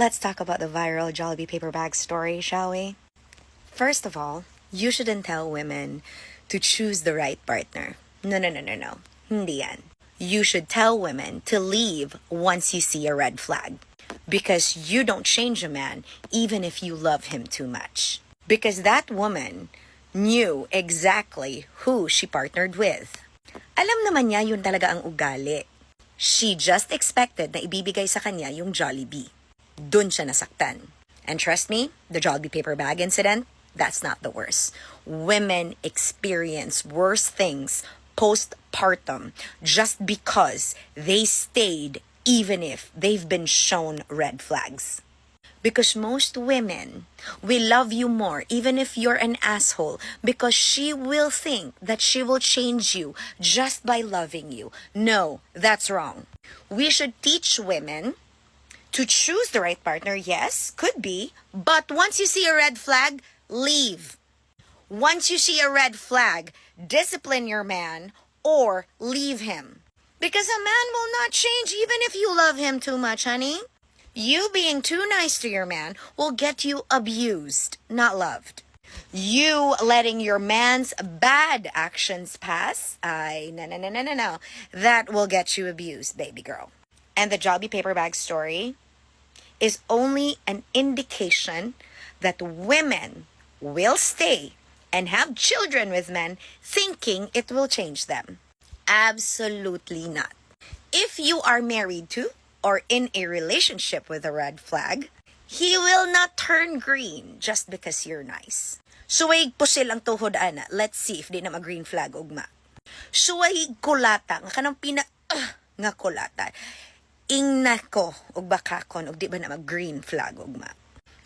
Let's talk about the viral Jollibee paper bag story, shall we? First of all, you shouldn't tell women to choose the right partner. No, no, no, no, no. Hindi yan. You should tell women to leave once you see a red flag. Because you don't change a man even if you love him too much. Because that woman knew exactly who she partnered with. Alam naman niya yun talaga ang ugali. She just expected na ibibigay sa kanya yung Jollibee. Dun siya nasaktan. And trust me, the Jollibee paper bag incident, that's not the worst. Women experience worse things postpartum just because they stayed even if they've been shown red flags. Because most women will love you more even if you're an asshole because she will think that she will change you just by loving you. No, that's wrong. We should teach women to choose the right partner, yes, could be, but once you see a red flag, leave. Once you see a red flag, discipline your man or leave him. Because a man will not change even if you love him too much, honey. You being too nice to your man will get you abused, not loved. You letting your man's bad actions pass, no. That will get you abused, baby girl. And the Jollibee paper bag story is only an indication that women will stay and have children with men thinking it will change them. Absolutely not. If you are married to or in a relationship with a red flag, he will not turn green just because you're nice. Suway pusil ang tuhod ana. Let's see if di na mag-green flag ugma. Suway kulata nga kanang nga kulata. Ingna ko og bakakon og di ba na mag-green flag ugma.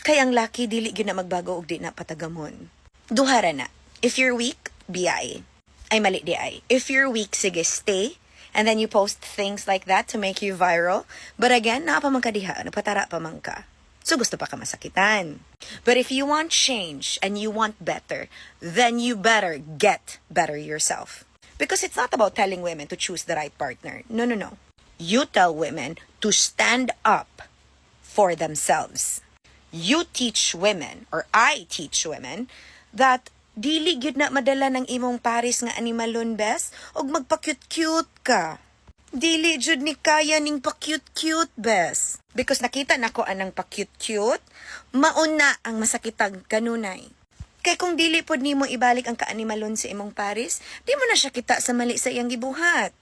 Kay ang laki dili gyud na magbago og di na patagamon. Duhara na. If you're weak, BI. Ay mali di ay. If you're weak, sige stay. And then you post things like that to make you viral. But again, naapamangkadiha, napatara pa man ka. So gusto pa ka masakitan. But if you want change and you want better, then you better get better yourself. Because it's not about telling women to choose the right partner. No. You tell women to stand up for themselves. You teach women, or I teach women, that dili gyud na madala ng imong paris nga animalon bes og magpa-cute-cute ka. Dili jud ni kaya ning pa-cute-cute bes. Because nakita nako anang pa-cute-cute, mauna ang masakitag kanunay. Kay kung dili pod nimo ibalik ang kaanimalon sa imong paris, di mo na siya kita sa mali sa iyang gibuhat.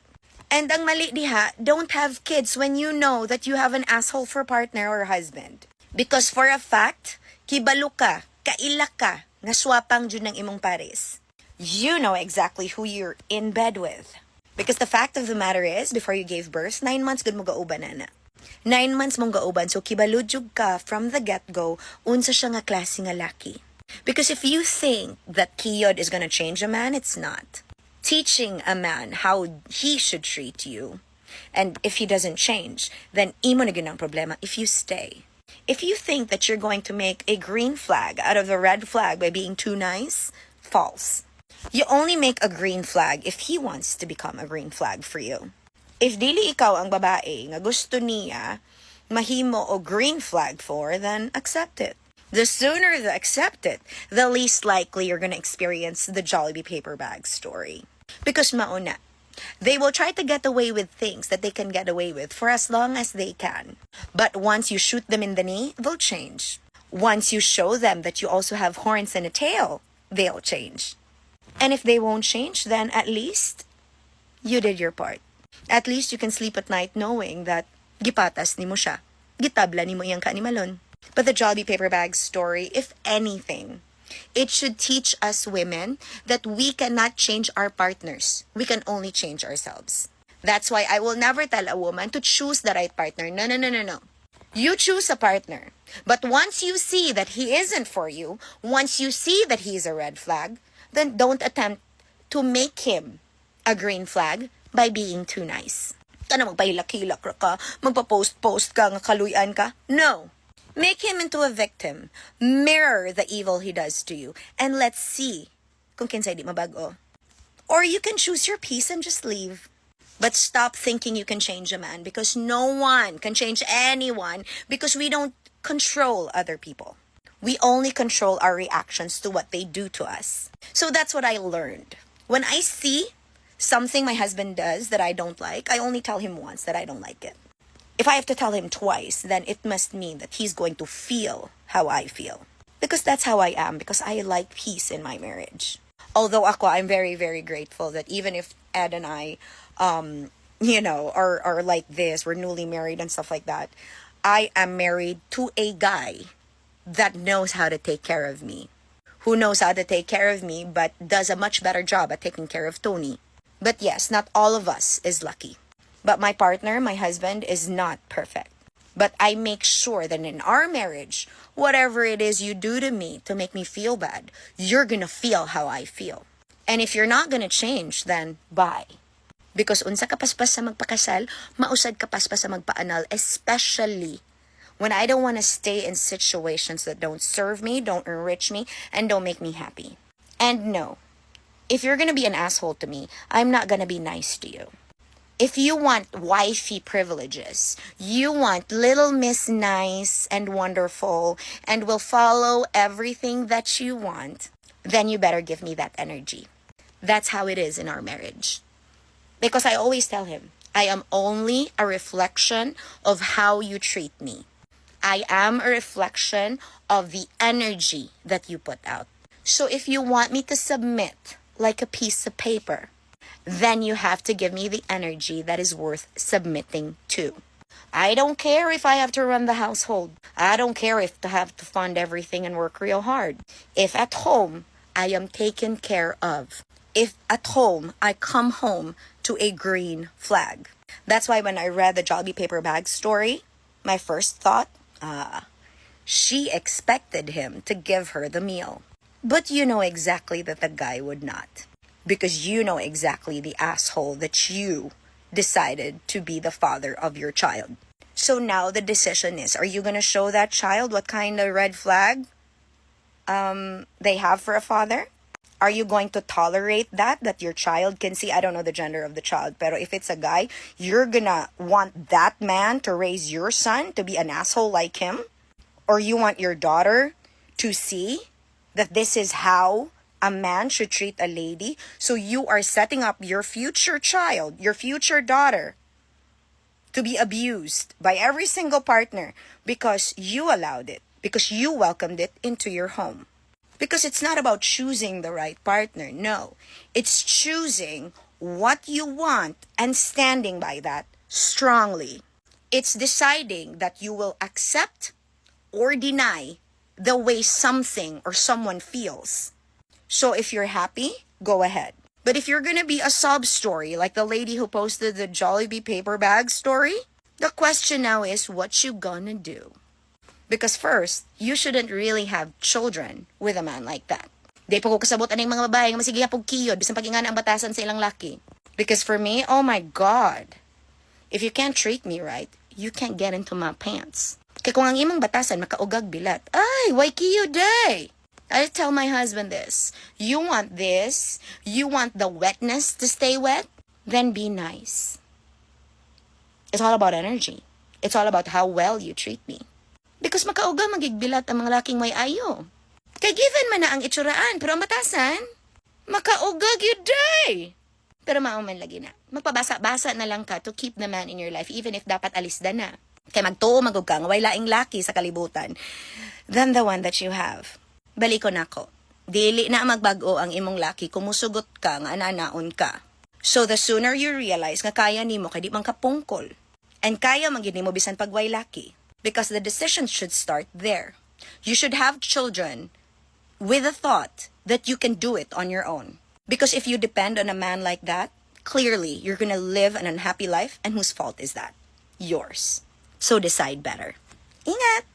And ang mali diha, don't have kids when you know that you have an asshole for partner or husband. Because for a fact, kibalo ka, kaila ka, nga swapang jud ng imong pares. You know exactly who you're in bed with. Because the fact of the matter is, before you gave birth, 9 months gud mo gauban na. 9 months mong gauban, so kibalud jud ka from the get-go, unsa siya nga klase nga laki. Because if you think that kiyod is gonna change a man, it's not. Teaching a man how he should treat you, and if he doesn't change, then imo na gyud ang problema if you stay. If you think that you're going to make a green flag out of a red flag by being too nice, false. You only make a green flag if he wants to become a green flag for you. If dili ikaw ang babae nga gusto niya mahimo o green flag for, then accept it. The sooner you accept it, the least likely you're gonna experience the Jollibee paper bag story. Because mauna, they will try to get away with things that they can get away with for as long as they can. But once you shoot them in the knee, they'll change. Once you show them that you also have horns and a tail, they'll change. And if they won't change, then at least you did your part. At least you can sleep at night knowing that gipatas ni mo siya. Gitabla ni mo iyang kaanimalon. But the Jollibee paper bag story, if anything, it should teach us women that we cannot change our partners. We can only change ourselves. That's why I will never tell a woman to choose the right partner. No. You choose a partner. But once you see that he isn't for you, once you see that he's a red flag, then don't attempt to make him a green flag by being too nice. Kana magpahilak-hilak ka, magpa-post-post ka, nga kaluyan ka. No. Make him into a victim. Mirror the evil he does to you. And let's see kung kinsay di mabago. Or you can choose your peace and just leave. But stop thinking you can change a man, because no one can change anyone, because we don't control other people. We only control our reactions to what they do to us. So that's what I learned. When I see something my husband does that I don't like, I only tell him once that I don't like it. If I have to tell him twice, then it must mean that he's going to feel how I feel. Because that's how I am, because I like peace in my marriage. Although I'm very, very grateful that even if Ed and I, are like this, we're newly married and stuff like that, I am married to a guy that knows how to take care of me. Who knows how to take care of me, but does a much better job at taking care of Tony. But yes, not all of us is lucky. But my partner, my husband, is not perfect. But I make sure that in our marriage, whatever it is you do to me to make me feel bad, you're gonna feel how I feel. And if you're not gonna change, then bye. Because unsa ka paspas sa magpakasal, mausad ka paspas sa magpaanal, especially when I don't want to stay in situations that don't serve me, don't enrich me, and don't make me happy. And no, if you're gonna be an asshole to me, I'm not gonna be nice to you. If you want wifey privileges, you want little Miss Nice and wonderful and will follow everything that you want, then you better give me that energy. That's how it is in our marriage. Because I always tell him, I am only a reflection of how you treat me. I am a reflection of the energy that you put out. So if you want me to submit like a piece of paper, then you have to give me the energy that is worth submitting to. I don't care if I have to run the household. I don't care if I have to fund everything and work real hard. If at home, I am taken care of. If at home, I come home to a green flag. That's why when I read the Jollibee paper bag story, my first thought, she expected him to give her the meal. But you know exactly that the guy would not. Because you know exactly the asshole that you decided to be the father of your child. So now the decision is, are you going to show that child what kind of red flag they have for a father? Are you going to tolerate that your child can see? I don't know the gender of the child, pero if it's a guy, you're gonna want that man to raise your son to be an asshole like him? Or you want your daughter to see that this is how a man should treat a lady? So you are setting up your future child, your future daughter, to be abused by every single partner because you allowed it, because you welcomed it into your home. Because it's not about choosing the right partner. No, it's choosing what you want and standing by that strongly. It's deciding that you will accept or deny the way something or someone feels. So if you're happy, go ahead. But if you're gonna be a sob story, like the lady who posted the Jollibee paper bag story, the question now is, what you gonna do? Because first, you shouldn't really have children with a man like that. Di pa ko kasabot anong mga babae nga masigya pog kiyod bisan pagingana ang batasan sa ilang laki. Because for me, oh my God, if you can't treat me right, you can't get into my pants. Kaya kung ang imong batasan makaugag bilat, ay, why kiyod day? I tell my husband this, you want this, you want the wetness to stay wet, then be nice. It's all about energy. It's all about how well you treat me. Because makauga magigbilat ang mga laking may ayo. Kay given man na ang itsuraan, pero ang batasan, makaugag yun day. Pero mauman lagi na. Magpabasa-basa na lang ka to keep the man in your life, even if dapat alisda na. Kay magtuo magug ka, nga way laing laki sa kalibutan than the one that you have. Baliko nako. Dili na magbago ang imong laki, kumusugot ka, nga ananaon ka. So the sooner you realize nga kaya nimo kay di man kapungkol. And kaya man gyud nimo bisan pagway laki. Because the decision should start there. You should have children with a thought that you can do it on your own. Because if you depend on a man like that, clearly you're gonna live an unhappy life, and whose fault is that? Yours. So decide better. Ingat!